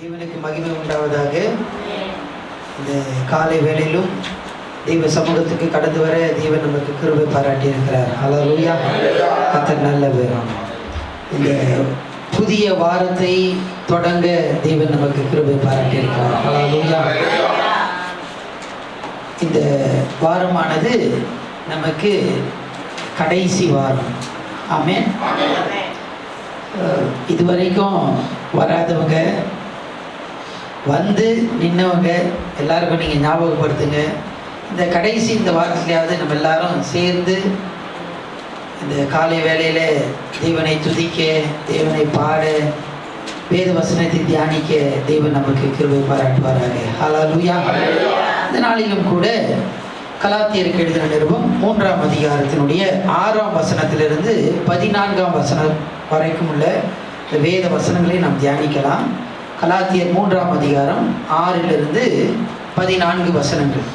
தேவனுக்கு மகிமை உண்டாவதாக. இந்த காலை வேளையிலும் தெய்வ சமூகத்துக்கு கடந்து வர தேவன் நமக்கு கிருபை பாராட்டி இருக்கிறார். ஹல்லேலூயா. கர்த்தர் நல்லவர். இந்த புதிய வாரத்தை தொடங்க தேவன் நமக்கு கிருபை பாராட்டி இருக்கிறார். ஹல்லேலூயா. இந்த வாரமானது நமக்கு கடைசி வாரம். ஆமென். இதுவரைக்கும் வராதவங்க வந்து நின்னவங்க எல்லாருக்கும் நீங்கள் ஞாபகப்படுத்துங்க. இந்த கடைசி இந்த வாரத்திலேயாவது நம்ம எல்லாரும் சேர்ந்து இந்த காலை வேளையில் தேவனை துதிக்க, தேவனை பாட, வேத வசனத்தை தியானிக்க தேவன் நமக்கு கிருபை பாராட்டுவாராக. ஹல்லேலூயா. இந்த நாளிலும் கூட கலாத்தியருக்கு எழுதின நிருபம் 3ஆம் அதிகாரத்தினுடைய 6ஆம் வசனத்திலிருந்து 14ஆம் வசனம் வரைக்கும் உள்ள வேத வசனங்களை நாம் தியானிக்கலாம். கலாத்தியர் 3ஆம் அதிகாரம் 6லிருந்து 14 வசனங்கள்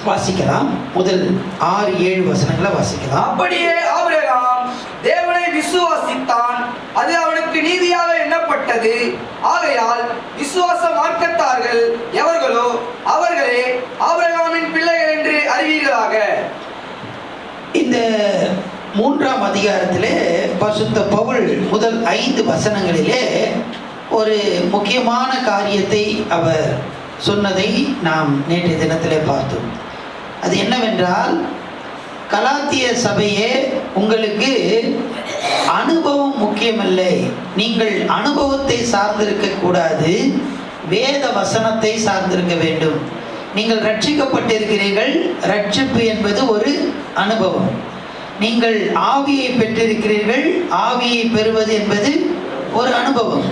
வாசிக்கலாம். முதல் 6-7 வசனங்களை வாசிக்கலாம். அப்படியே ஆபிரகாம் தேவனை விசுவாசித்தான், அது அவனுக்கு நீதியாக எண்ணப்பட்டது. ஆகையால் விசுவாச மார்க்கத்தார்கள் எவர்களோ அவர்களே ஆபிரகாமின் பிள்ளைகள் என்று அறிவீர்களாக. இந்த 3ஆம் அதிகாரத்திலே பரிசுத்த பவுல் முதல் 5 வசனங்களிலே ஒரு முக்கியமான காரியத்தை அவர் சொன்னதை நாம் நேற்றைய தினத்திலே பார்த்தோம். அது என்னவென்றால், கலாத்திய சபையே, உங்களுக்கு அனுபவம் முக்கியமில்லை. நீங்கள் அனுபவத்தை சார்ந்திருக்க கூடாது, வேத வசனத்தை சார்ந்திருக்க வேண்டும். நீங்கள் ரட்சிக்கப்பட்டிருக்கிறீர்கள். ரட்சிப்பு என்பது ஒரு அனுபவம். நீங்கள் ஆவியை பெற்றிருக்கிறீர்கள். ஆவியை பெறுவது என்பது ஒரு அனுபவம்.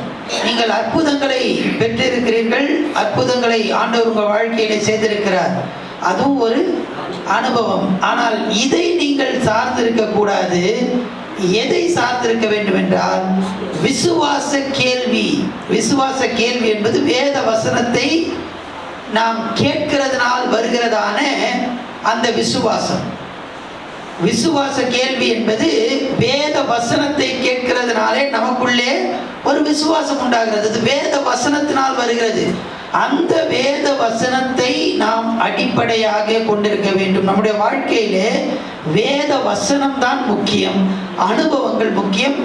நீங்கள் அற்புதங்களை பெற்றிருக்கிறீர்கள். அற்புதங்களை ஆண்டவர் உங்கள் வாழ்க்கையிலே செய்திருக்கிறார். அதுவும் ஒரு அனுபவம். ஆனால் இதை நீங்கள் சார்ந்திருக்க கூடாது. எதை சார்ந்திருக்க வேண்டும் என்றால் விசுவாச கேள்வி. விசுவாச கேள்வி என்பது வேத வசனத்தை நாம் கேட்கிறதுனால் வருகிறதான அந்த விசுவாசம். விசுவாச கேள்வி என்பது வேத வசனத்தை கேட்கிறதுனாலே நமக்குள்ளே ஒரு விசுவாசம் உண்டாகிறது. அது வேத வசனத்தினால் வருகிறது. அந்த வேத வசனத்தை நாம் அடிப்படையாக கொண்டிருக்க வேண்டும். நம்முடைய வாழ்க்கையிலே வேத வசனம் தான் முக்கியம், அனுபவங்கள் முக்கியம்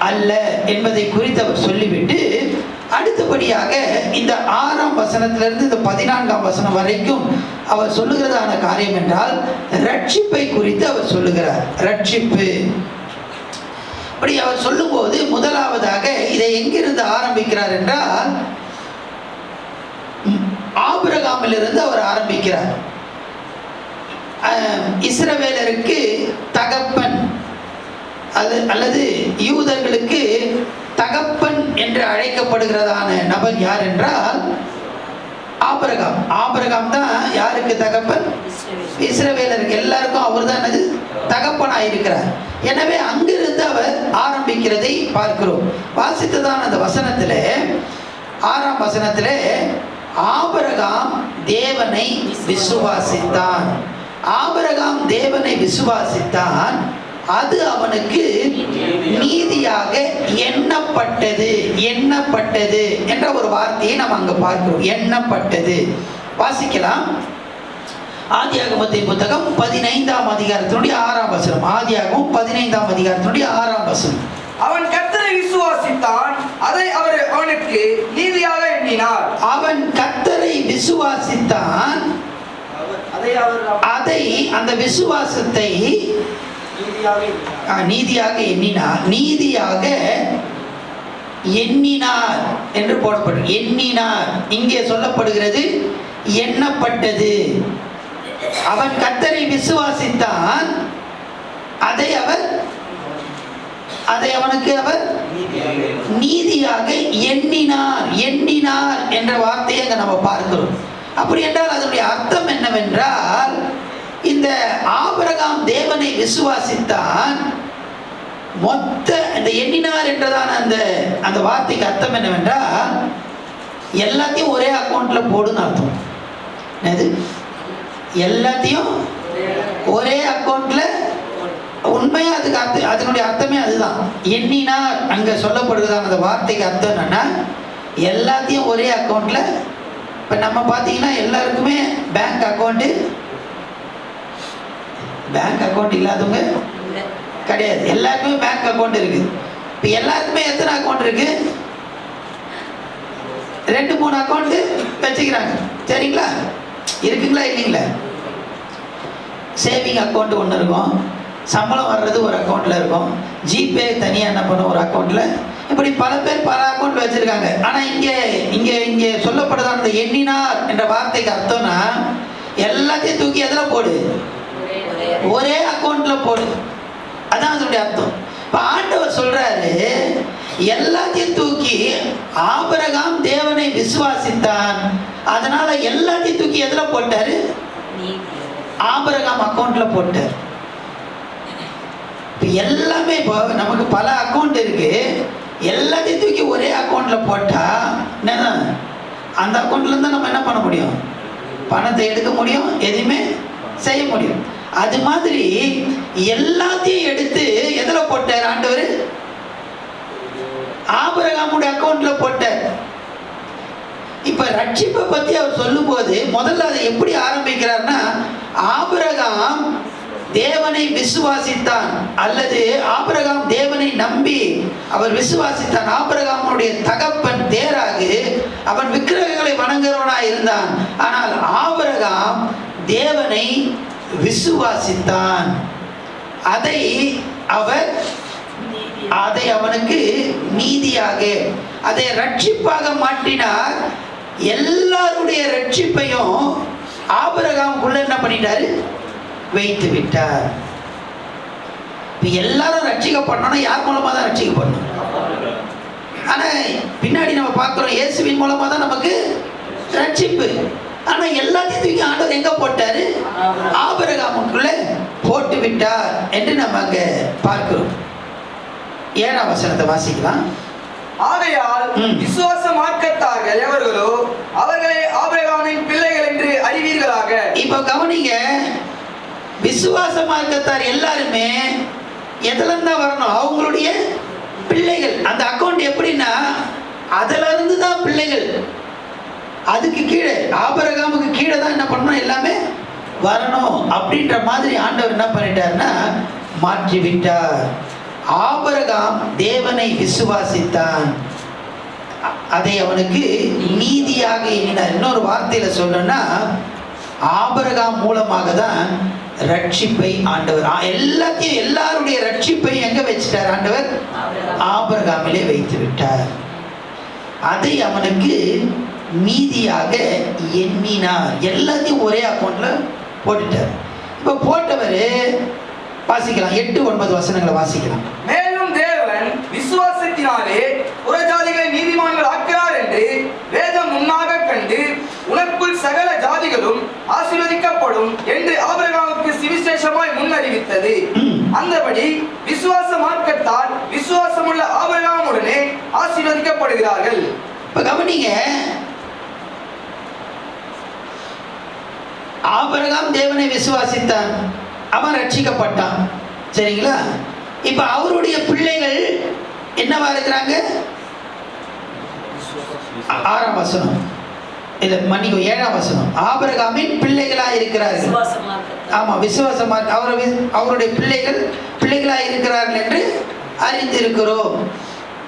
அல்ல என்பதை குறித்து அவர் சொல்லிவிட்டு அடுத்தபடியாக இந்த 6ஆம் வசனத்திலிருந்து இந்த 14ஆம் வசனம் வரைக்கும் அவர் சொல்லுகிறதான காரியம் என்றால் ரட்சிப்பை குறித்து அவர் சொல்லுகிறார். ரட்சிப்பு அப்படி அவர் சொல்லும்போது முதலாவதாக இதை எங்கிருந்து ஆரம்பிக்கிறார் என்றால் ஆபிரகாமிலிருந்து அவர் ஆரம்பிக்கிறார். இஸ்ரவேலருக்கு தகப்பன் அல்லது யூதர்களுக்கு தகப்பன் என்று அழைக்கப்படுகிறதான நபர் யார் என்றால் ஆபிரகாம். ஆபிரகாம் தான் யாருக்கு தகப்பன்? இஸ்ரவேலருக்கு எல்லாருக்கும் அவர் தான் அது தகப்பனாயிருக்கிறார். எனவே அங்கிருந்து அவர் ஆரம்பிக்கிறதை பார்க்கிறோம். வாசித்ததான அந்த வசனத்தில் 6ஆம் வசனத்தில் ஆபிரகாம் தேவனை விசுவாசித்தான். ஆபிரகாம் தேவனை விசுவாசித்தான், அது அவனுக்கு நீதியாக எண்ணப்பட்டது. எண்ணப்பட்டது என்ற ஒரு வார்த்தையை நாம் அங்கு பார்க்கிறோம். எண்ணப்பட்டது. வாசிக்கலாம். ஆதியாகமத்தின் புத்தகம் 15ஆம் அதிகாரத்தினுடைய 6ஆம் வசனம். ஆதியாகமம் 15ஆம் அதிகாரத்தினுடைய 6ஆம் வசனம். அவன் கர்த்தரை விசுவாசித்தான், அதை அவர் அவனுக்கு நீதியாக எண்ணினார். அவன் கர்த்தரை விசுவாசித்தான், அதை அந்த விசுவாசத்தை நீதியாக எண்ணினார். நீதியாக எண்ணினார் என்று போடப்படும். எண்ணினார் இங்கே சொல்லப்படுகிறது எண்ணப்பட்டது. அவன் கர்த்தரை விசுவாசித்தான், அதை அவனுக்கு அவர் நீதியாக எண்ணினார். எண்ணினார் என்ற வார்த்தையை அங்க நம்ம பார்க்கிறோம். அப்படி என்றால் அதனுடைய அர்த்தம் என்னவென்றால், இந்த ஆபிரகாம் தேவனை விசுவாசித்தான். மொத்த இந்த எண்ணினார் என்றதான அந்த வார்த்தைக்கு அர்த்தம் என்னவென்றால் எல்லாத்தையும் ஒரே அக்கௌண்ட்ல போடுன்னு அர்த்தம். அது எல்லாத்தையும் ஒரே அக்கௌண்ட்ல, உண்மையா அதுக்கு அர்த்தம், அதனுடைய அர்த்தமே அதுதான். எண்ணினார் அங்க சொல்லப்படுகிறதான அந்த வார்த்தைக்கு அர்த்தம் என்னன்னா எல்லாத்தையும் ஒரே அக்கௌண்ட்ல. இப்போ நம்ம பார்த்தீங்கன்னா எல்லாருக்குமே பேங்க் அக்கௌண்ட்டு இல்லாதவங்க கிடையாது. எல்லாருக்குமே பேங்க் அக்கௌண்ட் இருக்குது. இப்போ எல்லாருக்குமே எத்தனை அக்கௌண்ட் இருக்கு? 2-3 அக்கௌண்ட் வச்சுக்கிறாங்க. சரிங்களா? இருக்குங்களா இல்லைங்களா? சேவிங் அக்கௌண்ட் ஒன்று இருக்கும், சம்பளம் வர்றது ஒரு அக்கௌண்ட்டில் இருக்கும், ஜிபே தனியாக என்ன பண்ணும் ஒரு அக்கௌண்ட்டில். இப்படி பல பேர் பல அக்கௌண்ட் வச்சுருக்காங்க. ஆனால் இங்கே சொல்லப்படுதான் அந்த எண்ணினார் என்ற வார்த்தைக்கு அர்த்தம்னா எல்லாத்தையும் தூக்கி எதில் போடு? ஒரே அக்கௌண்ட்டில் போடு. அதான் அதனுடைய அர்த்தம். இப்போ ஆண்டவர் சொல்கிறாரு, எல்லாத்தையும் தூக்கி ஆபிரகாம் தேவனை விசுவாசித்தான், அதனால எல்லாத்தையும் தூக்கி எதில் போட்டாரு? ஆபிரகாம் அக்கௌண்ட்டில் போட்டார். இப்போ எல்லாமே இப்போ நமக்கு பல அக்கௌண்ட் இருக்கு, எல்லாத்தையும் தூக்கி ஒரே அக்கௌண்ட்ல போட்டா என்னன்னா அந்த அக்கௌண்ட்ல இருந்து நம்ம என்ன பண்ண முடியும்? பணத்தை எடுக்க முடியும், எதுவுமே செய்ய முடியும். அது மாதிரி எல்லாத்தையும் எடுத்து எதுல போட்டார் ஆண்டவர்? ஆபிரகாமுடைய அக்கௌண்ட்ல போட்டார். இப்ப ரட்சிப்பை பத்தி அவர் சொல்லும் போது முதல்ல அதை எப்படி ஆரம்பிக்கிறார்னா, ஆபிரகாம் தேவனை விசுவாசித்தான், அல்லது ஆபிரகாம் தேவனை நம்பி அவர் விசுவாசித்தான். ஆபிரகாமுடைய தகப்பன் தேராகு அவன் விக்கிரகங்களை வணங்குறவனாய் இருந்தான். ஆனால் ஆபிரகாம் தேவனை விசுவாசித்தான். அதை அவனுக்கு நீதியாக, அதை ரட்சிப்பாக மாற்றினார். எல்லாருடைய ரட்சிப்பையும் ஆபிரகாமுக்குள்ள என்ன பண்ணிட்டாரு? வைத்து விட்டார். எல்லாரும் ரட்சிக்கப்படணும்னா யார் மூலமா தான் ரட்சிக்கப்படணும்? ஆனா பின்னாடி நம்ம பார்க்கிறோம் இயேசுவின் மூலமா தான் நமக்கு ரட்சிப்பு. ஆனா எல்லாத்தையும் தூக்கி ஆண்டவர் எங்க போட்டாரு? ஆபிரகாமுக்குள்ள போட்டு விட்டார் என்று நம்ம அங்க பார்க்கிறோம். 7ஆம் வசனத்தை வாசிக்கலாம். ஆகையால் விசுவாச மார்க்கத்தார்கள் எவர்களோ அவர்களே ஆபிரகாமின் பிள்ளைகள் என்று அறிவீர்களாக. இப்ப கவனிங்க, விசுவாச மார்க்கத்தார் எல்லாருமே எதுல இருந்தா வரணும்? அவங்களுடைய பிள்ளைகள். அந்த அக்கௌண்ட் எப்படின்னா அதுல இருந்து தான் பிள்ளைகள். அதுக்கு கீழே ஆபிரகாமுக்கு கீழே தான் என்ன பண்ணணும்? எல்லாமே வரணும். அப்படின்ற மாதிரி ஆண்டவர் என்ன பண்ணிட்டார்னா மாற்றி விட்டார். ஆபிரகாம் தேவனை விசுவாசித்தான், அதை அவனுக்கு நீதியாக எண்ணினார். இன்னொரு வார்த்தையில சொல்லணும்னா ஆபிரகாம் மூலமாக தான் ரட்சிப்பை ஆண்டவர் எல்லாத்தையும் எல்லாருடைய ரட்சிப்பை எங்க வச்சிட்டார்? ஆண்டவர் ஆபிரகாமிலே வைத்து விட்டார். அதை அவனுக்கு நீதியாக எண்ணினார். எல்லாத்தையும் ஒரே அக்கௌண்ட்ல போட்டுட்டார். இப்ப போட்டவர் வாசிக்கலாம். 8-9 வசனங்களை வாசிக்கலாம். மேலும் தேவன் விசுவாசத்தினாலே புறஜாதிகளை நீதிமான்கள் ஆக்கிறார் என்று வேதம் முன்னாக கண்டு உனக்குள் சகல ஜாதிகளும் ஆசீர்வதிக்கப்படும் என்று ஆபிரகாமுக்கு சுவிசேஷமாய் முன்னறிவித்தது. அந்தபடி விசுவாச மார்க்கத்தால் விசுவாசமுள்ள ஆபிரகாமுடனே ஆசீர்வதிக்கப்படுகிறார்கள். இப்ப கவனிங்க, ஆபிரகாம் தேவனை விசுவாசித்தான், அவன் ரட்சிக்கப்பட்டான். சரிங்களா? இப்ப அவருடைய பிள்ளைகள் என்னவா இருக்கிறாங்க? 6ஆம் வசனம் இல்ல மன்னிக்கோ 7ஆம் வசனம். ஆபிரகாமின் பிள்ளைகளா இருக்கிறார்கள். ஆமா, விசுவாசமா அவருடைய பிள்ளைகளா இருக்கிறார்கள் என்று அறிந்திருக்கிறோம்.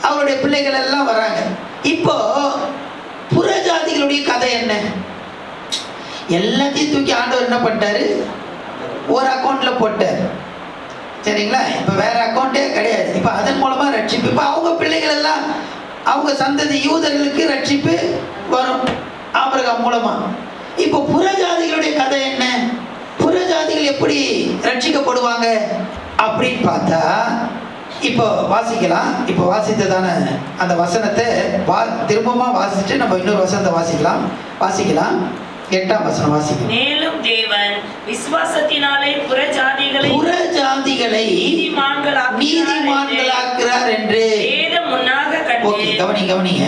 அவருடைய பிள்ளைகள் எல்லாம் வராங்க. இப்போ புறஜாதிகளுடைய கதை என்ன? எல்லாத்தையும் தூக்கி ஆண்டவர் என்ன பண்ணிட்டாரு? ஒரு அக்கௌண்ட்ல போட்டார். சரிங்களா? இப்ப வேற அக்கௌண்டே கிடையாது. இப்ப அதன் மூலமா ரட்சிப்பு. இப்ப அவங்க பிள்ளைகள் எல்லாம் அவங்க சந்ததி யூதர்களுக்கு ரட்சிப்பு வரும் ஆபிரகாம் மூலமா. இப்போ புறஜாதிகளுடைய கதை என்ன? புறஜாதிகள் எப்படி ரட்சிக்கப்படுவாங்க அப்படின்னு பார்த்தா இப்போ வாசிக்கலாம். இப்போ வாசித்ததான அந்த வசனத்தை திரும்பமா வாசிச்சுட்டு நம்ம இன்னொரு வசனத்தை வாசிக்கலாம். 8ஆம் வசனம் வாசிக்கலாம். மேலும் தேவன் விசுவாசத்தினாலே புறஜாதிகளை நீதிமான்களாக்குறார் என்று வேதம் முன்னாக கண்டு. ஓகே, கவனிங்க.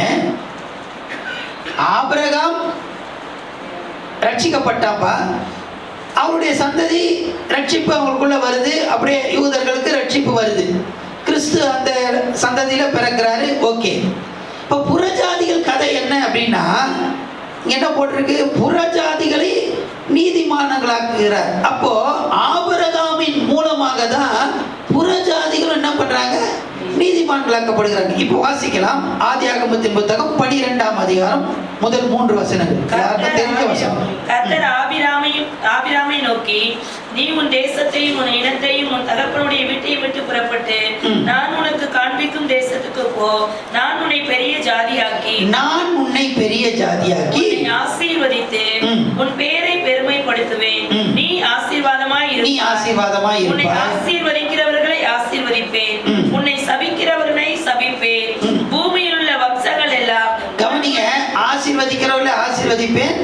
ஆபிரகாம் ரட்சிக்கப்பட்டாப்பா, அவருடைய சந்ததி ரட்சிப்பு அவங்களுக்குள்ள வருது. அப்படியே யூதர்களுக்கு ரட்சிப்பு வருது. கிறிஸ்து அந்த சந்ததியில பிறக்கிறாரு. ஓகே, இப்போ புறஜாதிகள் கதை என்ன அப்படின்னா என்ன போட்டிருக்கு? புறஜாதிகளை நீதிமான்களாக்குகிறார். அப்போ ஆபிரகாமின் மூலமாக தான் புறஜாதிகள் என்ன பண்றாங்க? நீதிமான்களாக்கப்படுகிறாங்க. இப்போ வாசிக்கலாம் ஆதியாகமத்தின் புத்தகம் 12ஆம் அதிகாரம் முதல் 3 வசனங்கள். தெரிஞ்ச வசனம். கர்த்தர் ஆபிராமை நோக்கி, நீ உன் தேசத்தையும் உன் இனத்தையும் உன் தகப்பனுடைய வீட்டையும் விட்டு புறப்பட்டு நான் உனக்கு காண்பிக்கும் தேசத்துக்கு போ. நான் உன்னை பெரிய ஜாதியாக்கி ஆசீர்வதித்து உன் பேரை பெருமைப்படுத்துவேன். நீ ஆசீர்வாதமாய் உன்னை ஆசீர்வதிக்கிறவர்களை ஆசீர்வதிப்பேன், உன்னை சபிக்கிறவர்களை சபிப்பேன். பூமியில் உள்ள வம்சங்கள் எல்லாம் கவனிங்க, ஆசீர்வதிக்கிறவர்களை ஆசீர்வதிப்பேன்,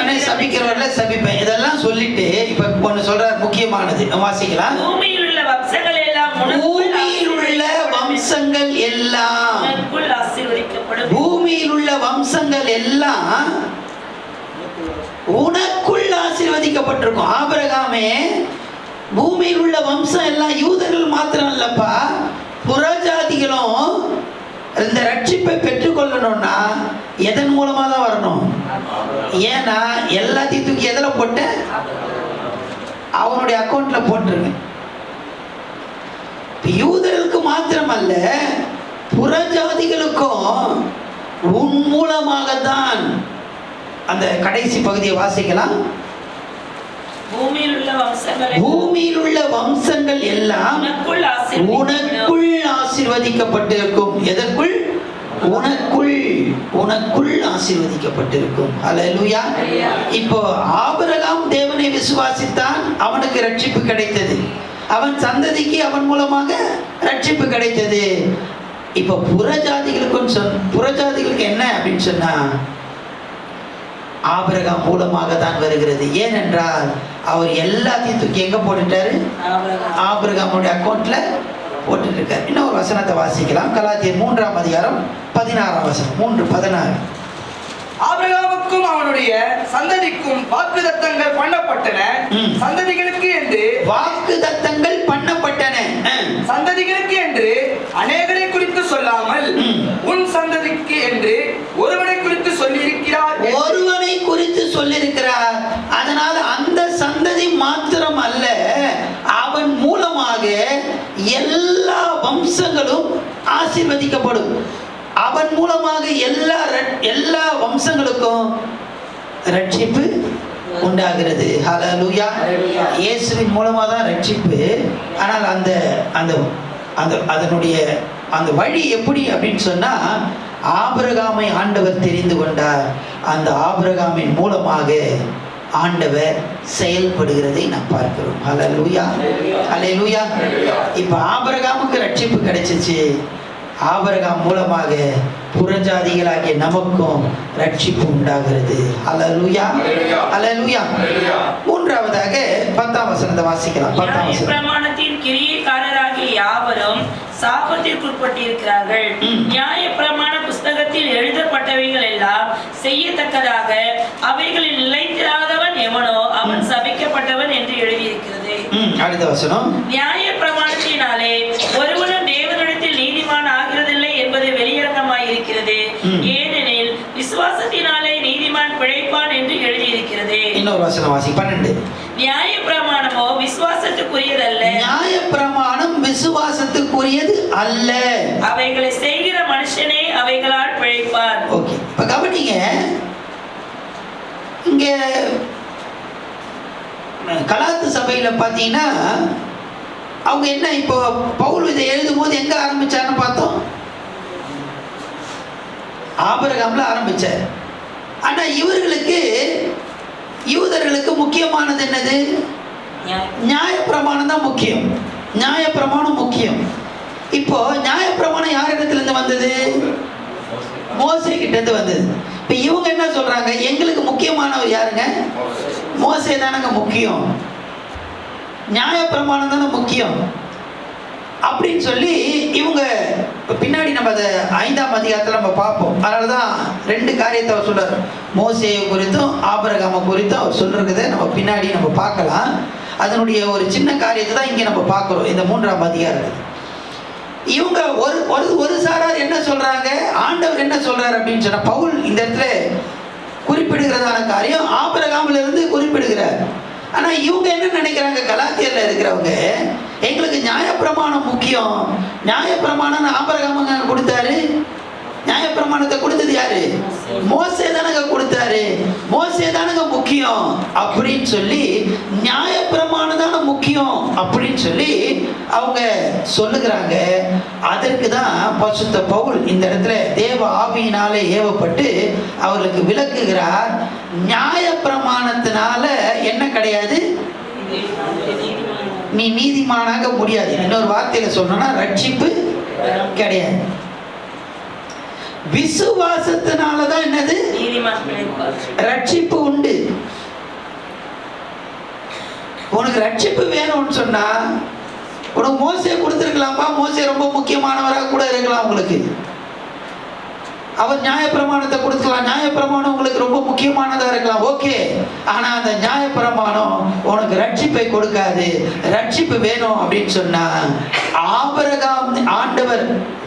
உன்னை சபிக்கிறவர்களை சபிப்பேன். இதெல்லாம் சொல்லிட்டு இப்ப ஒன்னு சொல்றார், முக்கியமானது வாசிக்கலாம். பூமியில் உள்ள வம்சங்கள் எல்லாம் பூமியில் உள்ள வம்சங்கள் எல்லாம் ஆசீர்வதிக்கப்படும். பூமியில் உள்ள வம்சங்கள் எல்லாம் உனக்குள் ஆசீர்வதிக்கப்பட்டிருக்கும். ஆபிரகாமே, பூமியில் உள்ள வம்சம் எல்லாம் யூதர்கள் மாத்திரம் இல்லப்பா, புறஜாதிகளும் இந்த ரட்சிப்பை பெற்றுக்கொள்ளணும்னா எதன் மூலமா தான் வரணும்? ஏன்னா எல்லாத்தையும் தூக்கி எதில் போட்டு அவனுடைய அக்கௌண்ட்ல போட்டுருங்க. யூதர்களுக்கு மாத்திரமல்ல, புறஜாதிகளுக்கும் உன் மூலமாகத்தான். அந்த கடைசி பகுதியை வாசிக்கலாம். பூமியில் உள்ள வம்சங்கள் எல்லாம் உனக்குள் ஆசீர்வதிக்கப்பட்டிருக்கும். எதற்குள்? உனக்குள் ஆசீர்வதிக்கப்பட்டிருக்கும். ஹல்லேலூயா. இப்போ ஆபிரகாம் தேவனை விசுவாசித்தான், அவனுக்கு ரட்சிப்பு கிடைத்தது. அவன் சந்ததிக்கு அவன் மூலமாக ரட்சிப்பு கிடைத்தது. இப்போ புறஜாதிகளுக்கு என்ன அப்படின்னு சொன்னா ஆபிரகாம் மூலமாக தான் வருகிறது. ஏனென்றால் அவர் எல்லாத்தையும் தூக்கி எங்க போட்டுட்டாரு? ஆபிரகாமுடைய அக்கௌண்ட்ல போட்டுட்டு இருக்காரு. இன்னொரு வசனத்தை வாசிக்கலாம். கலாத்தியர் 3ஆம் அதிகாரம் 16ஆம் வசனம். 3:16. ஆபிரகாமுக்கும் அவனுடைய சந்ததிக்கும் வாக்குத்தத்தங்கள் பண்ணப்பட்டன. சந்ததிகளுக்கு என்று வாக்குத்தத்தங்கள் பண்ணப்பட்டன. சந்ததிகளுக்கு என்று அநேகரை குறித்து சொல்லாமல் உன் சந்ததிக்கு என்று ஒருவனை குறித்து சொல்லியிருக்கிறார். அதனால் அந்த சந்ததி மாத்திரம் அல்ல, அவன் மூலமாக எல்லா வம்சங்களும் ஆசீர்வதிக்கப்படும். அவன் மூலமாக எல்லா வம்சங்களுக்கும் ரட்சிப்பு உண்டாகிறது. ஹல்லேலூயா. இயேசுவின் மூலமா தான் ரட்சிப்பு. ஆனால் அதனுடைய அந்த வழி எப்படி அப்படின்னு சொன்னா, ஆபிரகாமை ஆண்டவர் தெரிந்து கொண்டார். அந்த ஆபிரகாமின் மூலமாக ஆண்டவர் செயல்படுகிறதை நாம் பார்க்கிறோம். ஹல்லேலூயா, ஹல்லேலூயா. இப்ப ஆபிரகாமுக்கு ரட்சிப்பு கிடைச்சிச்சு. ஆபிரகாம் மூலமாக புறஜாதிகளாகிய நமக்கும் ரட்சிப்பு உண்டாகிறது. ஹல்லேலூயா, ஹல்லேலூயா. மூன்றாவதாக 10ஆம் வசனத்தை வாசிக்கலாம். 10ஆம் வசனம். பிரமாணத்தின் கிரியைக்காரராகிய யாவரும் சாபத்திற்குட்பட்டிருக்கிறார்கள். நியாய பிரமாண புஸ்தகத்தில் எழுதப்பட்டவைகள் எல்லாம் செய்யத்தக்கதாக அவைகளில் நிலைத்திராதவன் எவனோ அவன் சபிக்கப்பட்டவன் என்று எழுதியிருக்கிறது. அடுத்த வசனம். நியாய பிரமாணத்தினாலே ஒருவனும் தேவனிடத்தில் நீதிமான் ஆகிறதில்லை என்பது வெளியரங்கமாய் இருக்கிறது. ஏனெனில் விசுவாசத்தினாலே நீதிமான் பிழைப்பான் என்று எழுதியிருக்கிறது. இன்னொரு வசனம் வாசி. 12. நியாய பிரமாணமோ விசுவாசத்துக்குரியதல்ல. நியாய பிரமாணம் விசுவாசத்துக்குரியது அல்ல. அவைகளை செய்கிற மனுஷனே அவைகளால் பிழைப்பான். ஓகே, இப்ப கவனிங்க. இங்க கலாத்து சபையில பாத்தீங்கன்னா அவங்க என்ன, இப்போ பவுல் இதை எழுதும் போது எங்க ஆரம்பிச்சாருன்னு பார்த்தோம்? ஆபிரகாம்ல ஆரம்பிச்சார். ஆனா யூதர்களுக்கு முக்கியமானது என்னது? நியாயப்பிரமாணம் தான் முக்கியம். நியாயப்பிரமாணம் முக்கியம். இப்போ நியாயப்பிரமாணம் யாரிடத்துல இருந்து வந்தது? மோசே கிட்ட இருந்து வந்தது. இப்ப இவங்க என்ன சொல்றாங்க? எங்களுக்கு முக்கியமானவர் யாருங்க? மோசே தானங்க முக்கியம், நியாயப்பிரமாணம் தானே முக்கியம் அப்படின்னு சொல்லி இவங்க பின்னாடி நம்ம அதை 5ஆம் அதிகாரத்தில் நம்ம பார்ப்போம். அதனாலதான் 2 காரியத்தை அவர் சொல்றார். மோசேயை குறித்தும் ஆபிரகாமை குறித்தும் அவர் சொல்றதை நம்ம பின்னாடி நம்ம பார்க்கலாம். அதனுடைய ஒரு சின்ன காரியத்தை தான் இங்கே நம்ம பார்க்குறோம் இந்த 3ஆம் அதிகாரத்தில். இவங்க ஒரு சாரார் என்ன சொல்றாங்க, ஆண்டவர் என்ன சொல்றாரு அப்படின்னு சொன்னா, பவுல் இந்த இடத்துல குறிப்பிடுகிறதான காரியம் ஆபிரகாமில் இருந்து குறிப்பிடுகிறார். ஆனா இவங்க என்ன நினைக்கிறாங்க, கலாத்தியர்ல இருக்கிறவங்க, எங்களுக்கு நியாயப்பிரமாணம் முக்கியம். நியாயப்பிரமாணம் ஆபிரகாமுங்க கொடுத்தாரு. நியாயப்பிரமாணத்தை கொடுத்தது யாரு? மோசே தானங்க கொடுத்தாரு. மோசே தானங்க முக்கியம் அப்படின்னு சொல்லி, நியாயப்பிரமாணம் தானே முக்கியம் அப்படின்னு சொல்லி அவங்க சொல்லுகிறாங்க. அதற்கு தான் பரிசுத்த பவுல் இந்த இடத்துல தேவ ஆவியினாலே ஏவப்பட்டு அவர்களுக்கு விளக்குகிறார். நியாயப்பிரமாணத்தினால என்ன கிடையாது, நீ நீதிமானாக முடியாது. இன்னொரு வார்த்தையில சொல்லணும்னா ரட்சிப்பு கிடையாது. விசுவாசத்தினாலதான் என்னது, ரட்சிப்பு உண்டு. உனக்கு ரட்சிப்பு வேணும்னு சொன்னா உனக்கு மோசே கொடுத்துருக்கலாம்ப்பா. மோசே ரொம்ப முக்கியமானவராக கூட இருக்கலாம் உங்களுக்கு. அவர் நியாயப்பிரமாணத்தை கொடுத்துக்கலாம். நியாயப்பிரமாணம் உங்களுக்கு ரொம்ப முக்கியமானதாக இருக்கலாம், ஓகே. ஆனா அந்த நியாயப்பிரமாணம் உனக்கு ரட்சிப்பை கொடுக்காது. ரட்சிப்பு வேணும் அப்படின்னு சொன்னா, ஆபிரகாம் ஆண்டவர்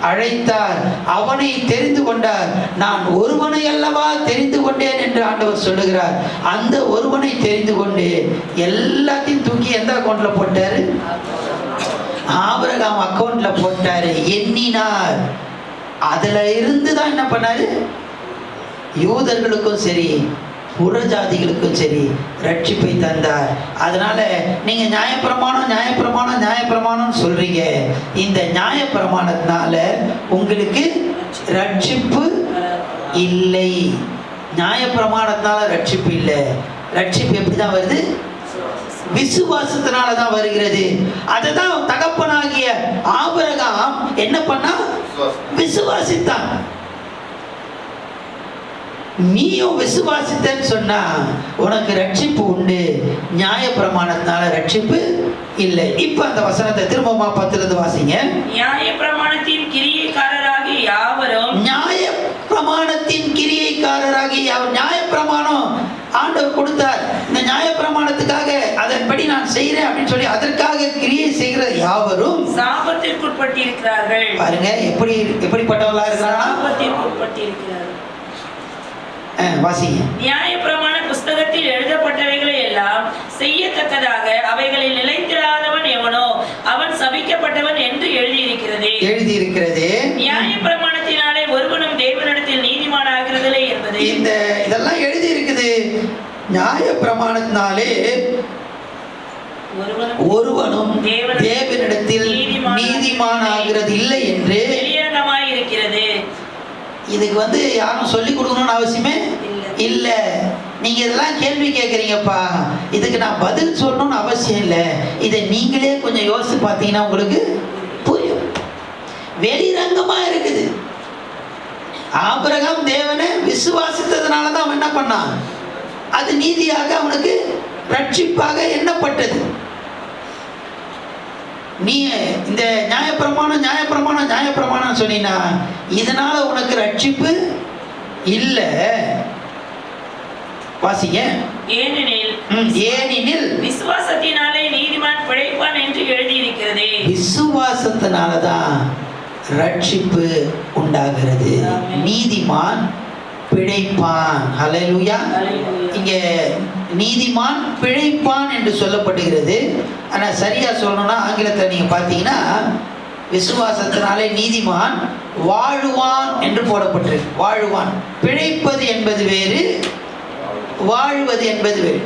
அழைத்தார், அவனை தெரிந்து கொண்டார். நான் ஒருவனை அல்லவா தெரிந்து கொண்டேன் என்று ஆண்டவர் சொல்லுகிறார். அந்த ஒருவனை தெரிந்து கொண்டு எல்லாத்தையும் தூக்கி எந்த அக்கௌண்ட்ல போட்டாரு, ஆபிரகாம் அக்கௌண்ட்ல போட்டாரு. எண்ணினார். அதுல இருந்து தான் என்ன பண்ணாரு, யூதர்களுக்கும் சரி புறஜாதிகளுக்கும் சரி ரட்சிப்பை தந்தார். அதனால நீங்க நியாயப்பிரமாணம் நியாயப்பிரமாணம் நியாயப்பிரமாணம் சொல்றீங்க. இந்த நியாயப்பிரமாணத்தினால உங்களுக்கு ரட்சிப்பு இல்லை. நியாயப்பிரமாணத்தினால ரட்சிப்பு இல்லை. ரட்சிப்பு எப்படிதான் வருது, விசுவாசத்தினால தான் வருகிறது. அதுதான் தகப்பனாகிய ஆபிரகாம் என்ன பண்ணா, விசுவாசித்தான். நீயும் விசுவாசித்தன்னு சொன்னா உனக்கு ரட்சிப்பு உண்டு. நியாயப்பிரமாணத்தினால ரட்சிப்பு இல்லை. இப்ப அந்த வசனத்தை திரும்பமா 10 வாசிங்க. நியாயப்பிரமாணத்தின் கிரியைக்காரராகி யாவரும், நியாயப்பிரமாணத்தின் கிரியைக்காரராகி யாவரும். நியாயப்பிரமாணம் ஆண்டவர் கொடுத்தார். இந்த நியாயப்பிரமாணத்துக்காக அதன்படி நான் செய்கிறேன் அப்படின்னு சொல்லி அதற்காக கிரியை செய்கிற யாவரும் சாபத்திற்குட்பட்டிருக்கிறார்கள். பாருங்க எப்படிப்பட்டவர்களா இருக்கிறாங்க, சாபத்திற்குட்பட்டிருக்கிறார்கள். வாசிங்க. நியாயப்பிரமாண புஸ்தகத்தில் எழுதப்பட்டவைகளை எல்லாம் செய்யத்தக்கதாக அவைகளில் நிலைத்திராதவன் எவனோ அவன் சபிக்கப்பட்டவன் என்று எழுதியிருக்கிறது. நியாயப்பிரமாணத்தினாலே ஒருவனும் தேவனிடத்தில் நீதிமான் ஆகிறதில்லை என்பது இதெல்லாம் எழுதி இருக்குது. நியாயப்பிரமாணத்தினாலே ஒருவனும் தேவனிடத்தில் நீதிமான் ஆகிறது இல்லை என்று வெளியரங்கமாயிருக்கிறது. இதுக்கு யாரும் சொல்லி கொடுக்கணும்னு அவசியமே இல்லை. நீங்க இதெல்லாம் கேள்வி கேட்குறீங்கப்பா, இதுக்கு நான் பதில் சொல்லணும்னு அவசியம் இல்லை. இதை நீங்களே கொஞ்சம் யோசிச்சு பார்த்தீங்கன்னா உங்களுக்கு புரியும். வெளிரங்கமா இருக்குது. ஆபிரகாம் தேவனை விசுவாசித்ததுனால தான் அவன் என்ன பண்ணான், அது நீதியாக அவனுக்கு ரட்சிப்பாக எண்ணப்பட்டது. நீ இந்த நியாயப்பிரமாணம் நியாயப்பிரமாணம் நியாயப்பிரமாணம் சொன்னீங்கன்னா இதனால உனக்கு ரட்சிப்பு இல்லை. வாசிங்க. ஏனெனில் விசுவாசத்தினாலே நீதிமான் பிழைப்பான் என்று எழுதியிருக்கிறது. விசுவாசத்தினாலதான் ரட்சிப்பு உண்டாகிறது. நீதிமான் பிழைப்பான். ஹல்லேலூயா. இங்க நீதிமான் பிழைப்பான் என்று சொல்லப்படுகிறது. ஆனா சரியா சொல்லணும்னா ஆங்கிலத்தில் நீங்க பார்த்தீங்கன்னா விசுவாசத்தினாலே நீதிமான் வாழுவான் என்று போடப்பட்டிருக்கு. வாழுவான். பிழைப்பது என்பது வேறு, வாழ்வது என்பது வேறு.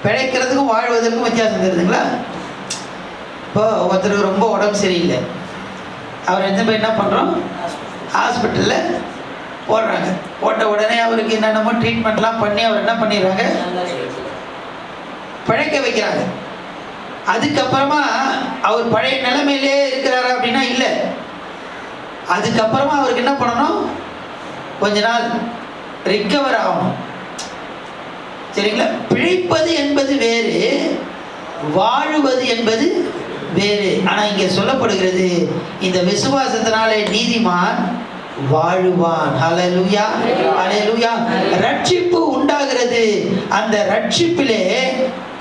பிழைக்கிறதுக்கும் வாழ்வதற்கும் வித்தியாசம் தெரியுதுங்களா? இப்போ ஒருத்தருக்கு ரொம்ப உடம்பு சரியில்லை, அவர் என்ன பண்ணுறோம், ஹாஸ்பிட்டலில் போடுறாங்க. போட்ட உடனே அவருக்கு என்னென்னமோ ட்ரீட்மெண்ட்லாம் பண்ணி அவர் என்ன பண்ணிடுறாங்க, பிழைக்க வைக்கிறாங்க. அதுக்கப்புறமா அவர் பழைய நிலைமையிலே இருக்கிறாரா அப்படின்னா இல்லை. அதுக்கப்புறமா அவருக்கு என்ன பண்ணணும், கொஞ்ச நாள் ரிக்கவர் ஆகணும். சரிங்களா? பிழைப்பது என்பது வேறு, வாழுவது என்பது வேறு. ஆனா இங்க சொல்லப்படுகிறது இந்த விசுவாசத்தினாலே நீதிமான் வாழுவான். ஹல்லேலூயா, ஹல்லேலூயா. ரட்சிப்பு உண்டாகிறது. அந்த ரட்சிப்பிலே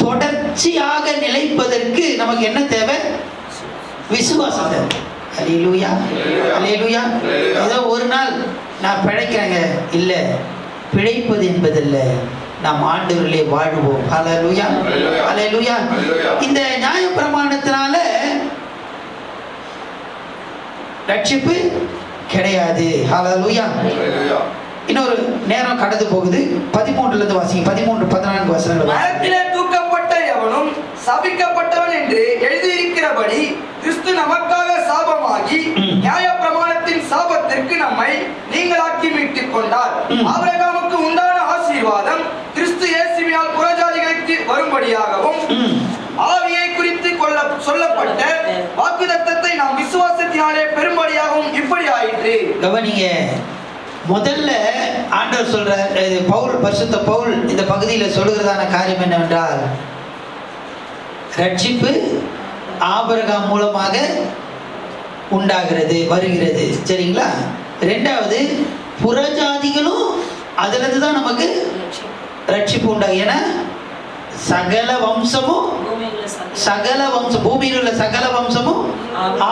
தொடர்ச்சியாக நிலைப்பதற்கு நமக்கு என்ன தேவை, விசுவாசத்தை. அல்லேலூயா, அல்லேலூயா. ஏதோ ஒரு நாள் நான் பிழைக்கிறேங்க, இல்லை, பிழைப்பது என்பதல்ல, நாம் ஆண்டவர்களே வாழ்வோம். அல்லேலூயா, அல்லேலூயா. இந்த நியாயப்பிரமாணத்தினால ரட்சிப்பு கிடையாது. அல்லேலூயா. இன்னொரு நேரம் கடந்து போகுது. 13 இருந்து வாசிங்க. 13, 14 வசனங்கள். மரத்திலே தூக்கப்பட்ட எவனும் சபிக்கப்பட்டவன் என்று எழுதியிருக்கிறபடி கிறிஸ்து நமக்காக சாபமாகி நியாயப்பிரமாணத்தின் சாபத்திற்கு நம்மை நீங்களாக்கி மீட்டுக் கொண்டார். ஆபிரகாமுக்கு உண்டான ஆசீர்வாதம் கிறிஸ்து இயேசுவினால் புறஜாதிகளுக்கு வரும்படியாகவும் ஆவியை குறித்து சொல்லப்பட்ட வாக்குத்தத்தத்தை நாம் விசுவாசத்தினாலே பெரும்படியாகவும் இப்படி ஆயிற்று. கவனிங்க, முதல்ல ஆண்டவர் சொல்ற பவுல், பரிசுத்த பவுல் இந்த பகுதியில் சொல்லுகிறதான காரியம் என்னவென்றால், ரட்சிப்பு ஆபிரகாம் மூலமாக உண்டாகிறது, வருகிறது. சரிங்களா? ரெண்டாவது, புறஜாதிகளும் அதிலிருந்து தான் நமக்கு ரட்சிப்பு உண்டாகும். ஏன்னா சகல வம்சமும், சகல வம்சம், பூமியில் உள்ள சகல வம்சமும்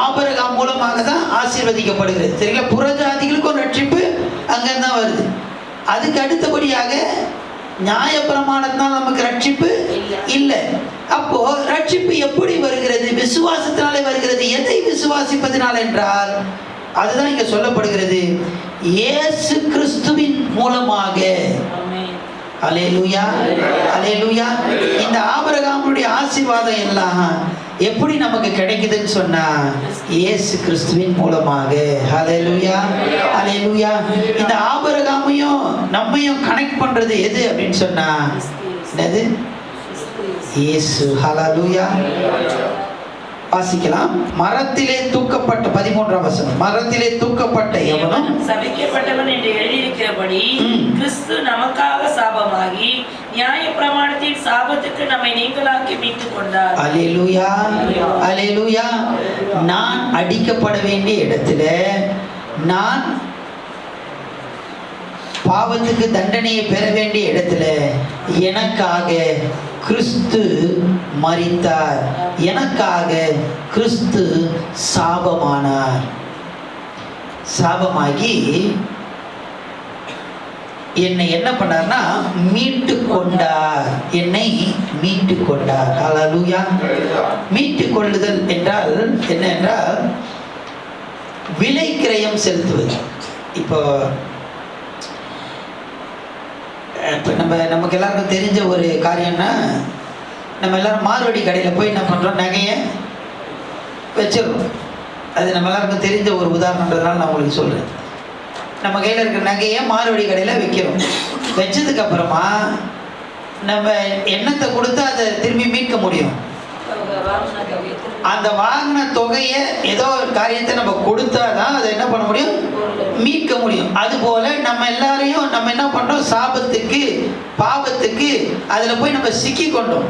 ஆபிரகாம் மூலமாக தான் ஆசீர்வதிக்கப்படுகிறது. சரிங்களா? புறஜாதிகளுக்கும் ரட்சிப்பு அங்கிருந்து தான் வருது. அதுக்கு அடுத்தபடியாக நியாயப்பிரமாணத்தினால் நமக்கு ரட்சிப்பு இல்லை. அப்போ ரட்சிப்பு எப்படி வருகிறது? விசுவாசத்தினாலே வருகிறது. எதை விசுவாசிப்பதனால் என்றால், அதுதான் இங்க சொல்லப்படுகிறது, இயேசு கிறிஸ்துவின் மூலமாக. அல்லேலூயா, அல்லேலூயா. இந்த ஆபிரகாமுடைய ஆசீர்வாதம் எல்லாம் எப்படி நமக்கு கிடைக்குதுன்னு சொன்னா, இயேசு கிறிஸ்துவின் மூலமாக. அல்லேலூயா, அல்லேலூயா. இந்த ஆபிரகாமையும் நம்மையும் கனெக்ட் பண்றது எது அப்படின்னு சொன்னா, என்னது? இயேசு. அல்லேலூயா. வாசிக்கலாம். மரத்திலே தூக்கப்பட்ட 13ஆம் வசனம். மரத்திலே தூக்கப்பட்ட எவனும் சபிக்கப்பட்டவன் என்று எழுதியிருக்கிறபடி கிறிஸ்து நமக்காக சாபமாகி நியாயப்பிரமாணத்தின் சாபத்துக்கு நம்மை நீங்களாக்கி மீட்டுக் கொண்டார். அல்லேலூயா, அல்லேலூயா. நான் அடிக்கப்பட வேண்டிய இடத்துல, நான் பாவத்துக்கு தண்டனையை பெற வேண்டிய இடத்துல எனக்காக கிறிஸ்து மரித்தார். எனக்காக கிறிஸ்து சாபமானார். சாபமாகி என்னை என்ன பண்ணார்னா மீட்டு கொண்டார். என்னை மீட்டு கொண்டார். அல்லேலூயா. மீட்டு கொள்ளுதல் என்றால் என்ன என்றால், விலை கிரயம் செலுத்துவது. இப்போ நமக்கு எல்லாருக்கும் தெரிஞ்ச ஒரு காரியம்னா, நம்ம எல்லாரும் மார்வடி கடையில் போய் என்ன பண்ணுறோம், நகையை வச்சிடறோம். அது நம்ம எல்லாருக்கும் தெரிஞ்ச ஒரு உதாரணன்றதுனால நான் உங்களுக்கு சொல்கிறேன். நம்ம கையில் இருக்கிற நகையை மார்வடி கடையில் வைக்கிறோம். வச்சதுக்கப்புறமா நம்ம எண்ணத்தை கொடுத்து அதை திரும்பி மீட்க முடியும். அந்த வாங்கின தொகையை ஏதோ ஒரு காரியத்தை நம்ம கொடுத்தா தான் அதை என்ன பண்ண முடியும், மீட்க முடியும். அதுபோல நம்ம எல்லாரையும் நம்ம என்ன பண்றோம், சாபத்துக்கு, பாவத்துக்கு அதுல போய் நம்ம சிக்கி கொண்டோம்.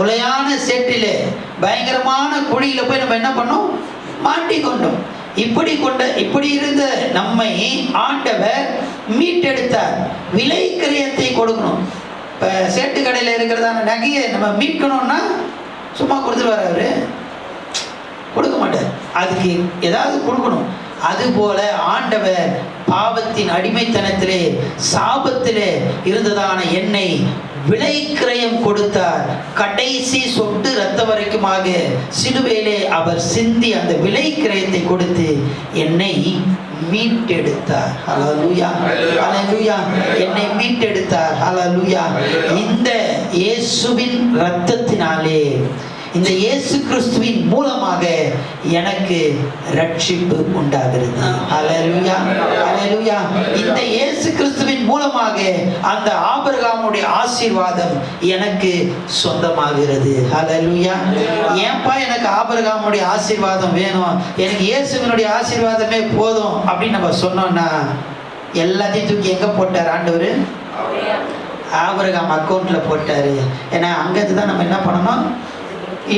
உலையான சேற்றிலே, பயங்கரமான குழியில போய் நம்ம என்ன பண்ணோம், மாட்டிக்கொண்டோம். இப்படி இருந்த நம்மை ஆண்டவர் மீட்டெடுத்தார். விலை கிரயத்தை கொடுக்கணும். இப்போ சேட்டு கடையில் இருக்கிறதான நகையை நம்ம மீட்கணும்னா சும்மா கொடுத்துட்டு வர அவரு கொடுக்க மாட்டார். அதுக்கு ஏதாவது கொடுக்கணும். அதுபோல ஆண்டவர் பாவத்தின் அடிமைத்தனத்திலே, சாபத்திலே இருந்ததான என்னை விலை கிரயம் கொடுத்தார். கடைசி சொட்டு ரத்த வரைக்குமாக சிலுவையிலே அவர் சிந்தி அந்த விலை கிரயத்தை கொடுத்து என்னை மீட்டெடுத்தார். ஹல்லேலூயா, ஹல்லேலூயா. என்னை மீட்டெடுத்தார். ஹல்லேலூயா. இந்த இயேசுவின் இரத்தத்தினாலே, இந்த இயேசு கிறிஸ்துவின் மூலமாக எனக்கு ரட்சிப்பு உண்டாகிறது. ஹல்லேலூயா, ஹல்லேலூயா. இந்த இயேசு கிறிஸ்துவின் மூலமாக அந்த ஆபிரகாமுடைய ஆசீர்வாதம் எனக்கு சொந்தமாகிறது. ஹல்லேலூயா. ஏன்பா எனக்கு ஆபிரகாமுடைய ஆசீர்வாதம் வேணும், எனக்கு இயேசுவினுடைய ஆசீர்வாதமே போதும் அப்படின்னு நம்ம சொன்னோம்னா, எல்லாத்தையும் தூக்கி எங்க போட்டார் ஆண்டவர்? ஆபிரகாம் அக்கௌண்ட்ல போட்டாரு. ஏன்னா அங்கிருந்து தான் நம்ம என்ன பண்ணணும்,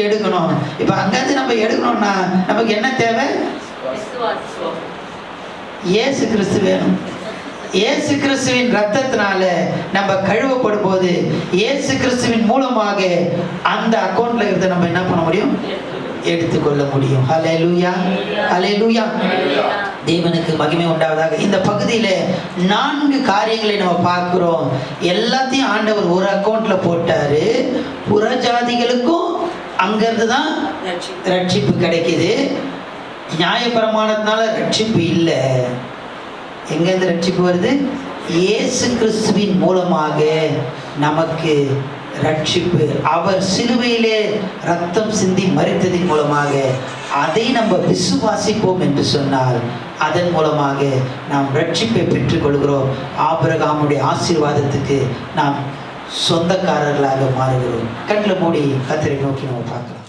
எடுக்கணும். இப்ப அங்கிருந்து நம்ம எடுக்கணும்னா நமக்கு என்ன தேவை? இயேசு கிறிஸ்து வேணும். இயேசு கிறிஸ்துவின் ரத்தத்தினால நம்ம கழுவப்படும் போது, இயேசு கிறிஸ்துவின் மூலமாக அந்த அக்கௌண்ட்ல இருந்து நம்ம என்ன பண்ண முடியும், எடுத்துக்கொள்ள முடியும். ஹல்லேலூயா, ஹல்லேலூயா. தேவனுக்கு மகிமை உண்டாவதாக. இந்த பகுதியில் 4 காரியங்களை நம்ம பார்க்கிறோம். எல்லாத்தையும் ஆண்டவர் ஒரு அக்கௌண்ட்ல போட்டாரு. புறஜாதிகளுக்கும் அங்கிருந்து தான் ரட்சிப்பு கிடைக்குது. நியாயப்பிரமாணத்தினால ரட்சிப்பு இல்லை. எங்கேருந்து ரட்சிப்பு வருது? இயேசு கிறிஸ்துவின் மூலமாக நமக்கு ரட்சிப்பு. அவர் சிலுவையிலே ரத்தம் சிந்தி மரித்ததின் மூலமாக அதை நம்ம விசுவாசிப்போம் என்று சொன்னால் அதன் மூலமாக நாம் ரட்சிப்பை பெற்றுக்கொள்கிறோம். ஆபிரகாமுடைய ஆசீர்வாதத்துக்கு நாம் சொந்தக்காரர்களாக மாறுகிறோம். கண்களை மூடி கர்த்தரை நோக்கி நம்ம பார்க்கலாம்.